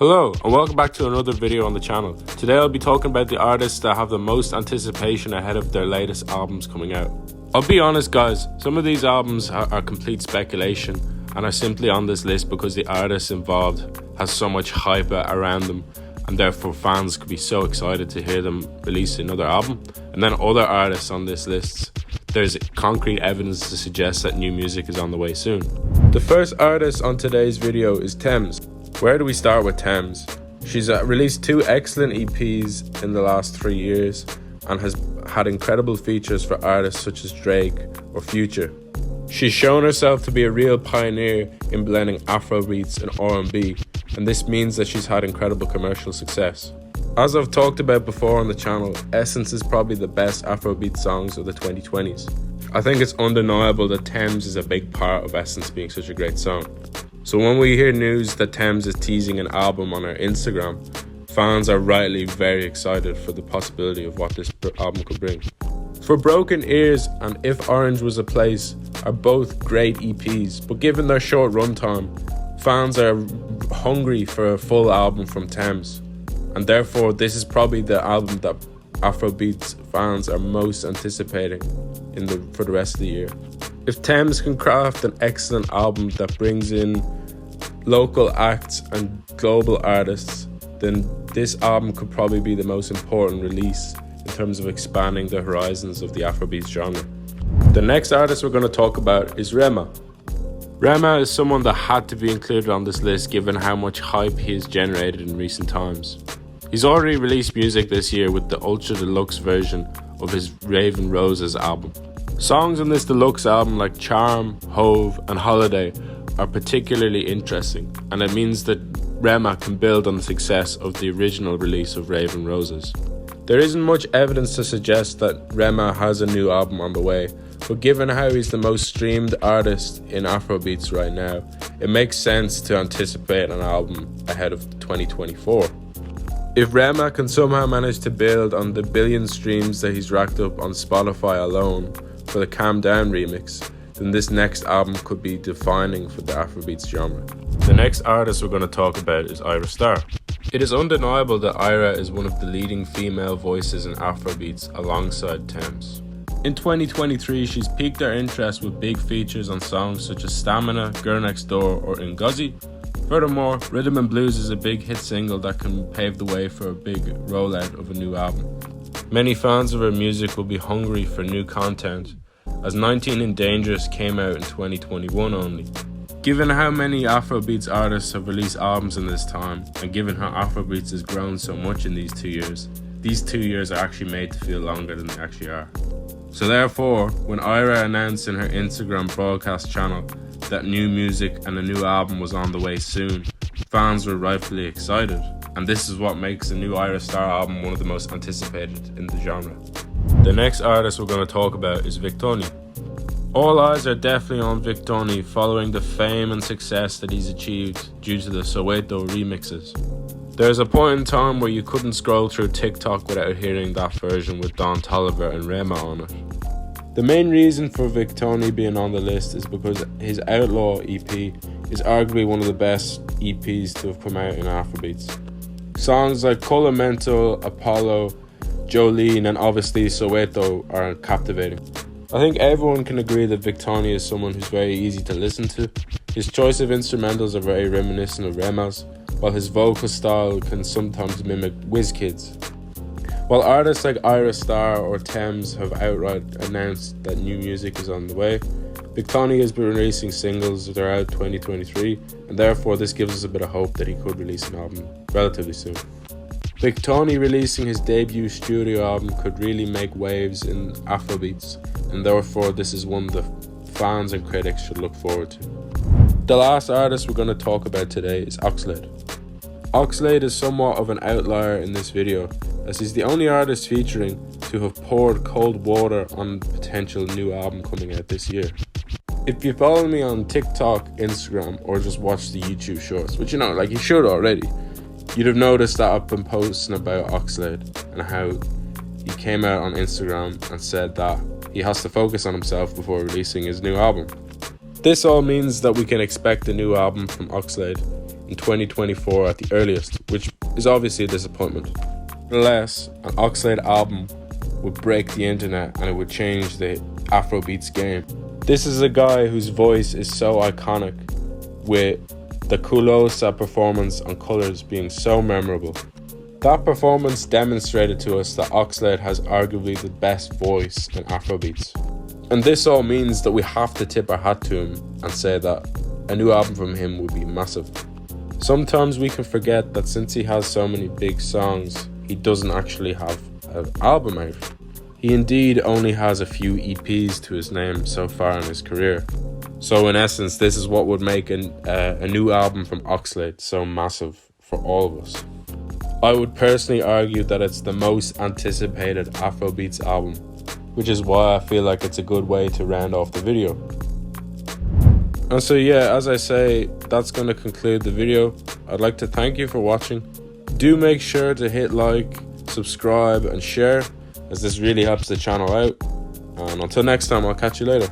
Hello and welcome back to another video on the channel. Today I'll be talking about the artists that have the most anticipation ahead of their latest albums coming out. I'll be honest guys, some of these albums are complete speculation and are simply on this list because the artist involved has so much hype around them and therefore fans could be so excited to hear them release another album. And then other artists on this list, there's concrete evidence to suggest that new music is on the way soon. The first artist on today's video is Tems. Where do we start with Tems? She's released 2 excellent EPs in the last 3 years and has had incredible features for artists such as Drake or Future. She's shown herself to be a real pioneer in blending Afrobeats and R&B, and this means that she's had incredible commercial success. As I've talked about before on the channel, Essence is probably the best Afrobeat songs of the 2020s. I think it's undeniable that Tems is a big part of Essence being such a great song. So when we hear news that Tems is teasing an album on her Instagram, fans are rightly very excited for the possibility of what this album could bring. For Broken Ears and If Orange Was a Place are both great EPs, but given their short runtime, fans are hungry for a full album from Tems, and therefore this is probably the album that Afrobeats fans are most anticipating for the rest of the year. If Tems can craft an excellent album that brings in local acts and global artists, then this album could probably be the most important release in terms of expanding the horizons of the Afrobeats genre. The next artist we're going to talk about is Rema. Rema is someone that had to be included on this list given how much hype he has generated in recent times. He's already released music this year with the ultra deluxe version of his Raven Roses album. Songs on this deluxe album like Charm, Hove and Holiday are particularly interesting, and it means that Rema can build on the success of the original release of Raven Roses. There isn't much evidence to suggest that Rema has a new album on the way, but given how he's the most streamed artist in Afrobeats right now, it makes sense to anticipate an album ahead of 2024. If Rema can somehow manage to build on the billion streams that he's racked up on Spotify alone for the Calm Down remix, then this next album could be defining for the Afrobeats genre. The next artist we're going to talk about is Ayra Starr. It is undeniable that Ayra is one of the leading female voices in Afrobeats alongside Tems. In 2023, she's piqued our interest with big features on songs such as Stamina, Girl Next Door or Ngozi. Furthermore, Rhythm and Blues is a big hit single that can pave the way for a big rollout of a new album. Many fans of her music will be hungry for new content, as 19 and Dangerous came out in 2021 only. Given how many Afrobeats artists have released albums in this time, and given how Afrobeats has grown so much in these 2 years are actually made to feel longer than they actually are. So therefore, when Ayra announced in her Instagram broadcast channel that new music and a new album was on the way soon, fans were rightfully excited, and this is what makes the new Ayra Starr album one of the most anticipated in the genre. The next artist we're going to talk about is Victony. All eyes are definitely on Victony following the fame and success that he's achieved due to the Soweto remixes. There's a point in time where you couldn't scroll through TikTok without hearing that version with Don Toliver and Rema on it. The main reason for Victony being on the list is because his Outlaw EP is arguably one of the best EPs to have come out in Afrobeats. Songs like Colamento, Apollo, Jolene and obviously Soweto are captivating. I think everyone can agree that Victony is someone who's very easy to listen to. His choice of instrumentals are very reminiscent of Rema's, while his vocal style can sometimes mimic Wizkid's. While artists like Ayra Starr or Tems have outright announced that new music is on the way, Victony has been releasing singles throughout 2023, and therefore this gives us a bit of hope that he could release an album relatively soon. Victony releasing his debut studio album could really make waves in Afrobeats, and therefore this is one that fans and critics should look forward to. The last artist we're going to talk about today is Oxlade. Oxlade is somewhat of an outlier in this video, as he's the only artist featuring to have poured cold water on a potential new album coming out this year. If you follow me on TikTok, Instagram, or just watch the YouTube shorts, which you should already, you'd have noticed that I've been posting about Oxlade and how he came out on Instagram and said that he has to focus on himself before releasing his new album. This all means that we can expect a new album from Oxlade in 2024 at the earliest, which is obviously a disappointment. Nonetheless, an Oxlade album would break the internet and it would change the Afrobeats game. This is a guy whose voice is so iconic, with the Kulosa performance on Colours being so memorable. That performance demonstrated to us that Oxlade has arguably the best voice in Afrobeats. And this all means that we have to tip our hat to him and say that a new album from him would be massive. Sometimes we can forget that since he has so many big songs, he doesn't actually have an album out. He indeed only has a few EPs to his name so far in his career. So in essence, this is what would make a new album from Oxlade so massive for all of us. I would personally argue that it's the most anticipated Afrobeats album, which is why I feel like it's a good way to round off the video. And so yeah, as I say, that's going to conclude the video. I'd like to thank you for watching. Do make sure to hit like, subscribe and share, as this really helps the channel out. And until next time, I'll catch you later.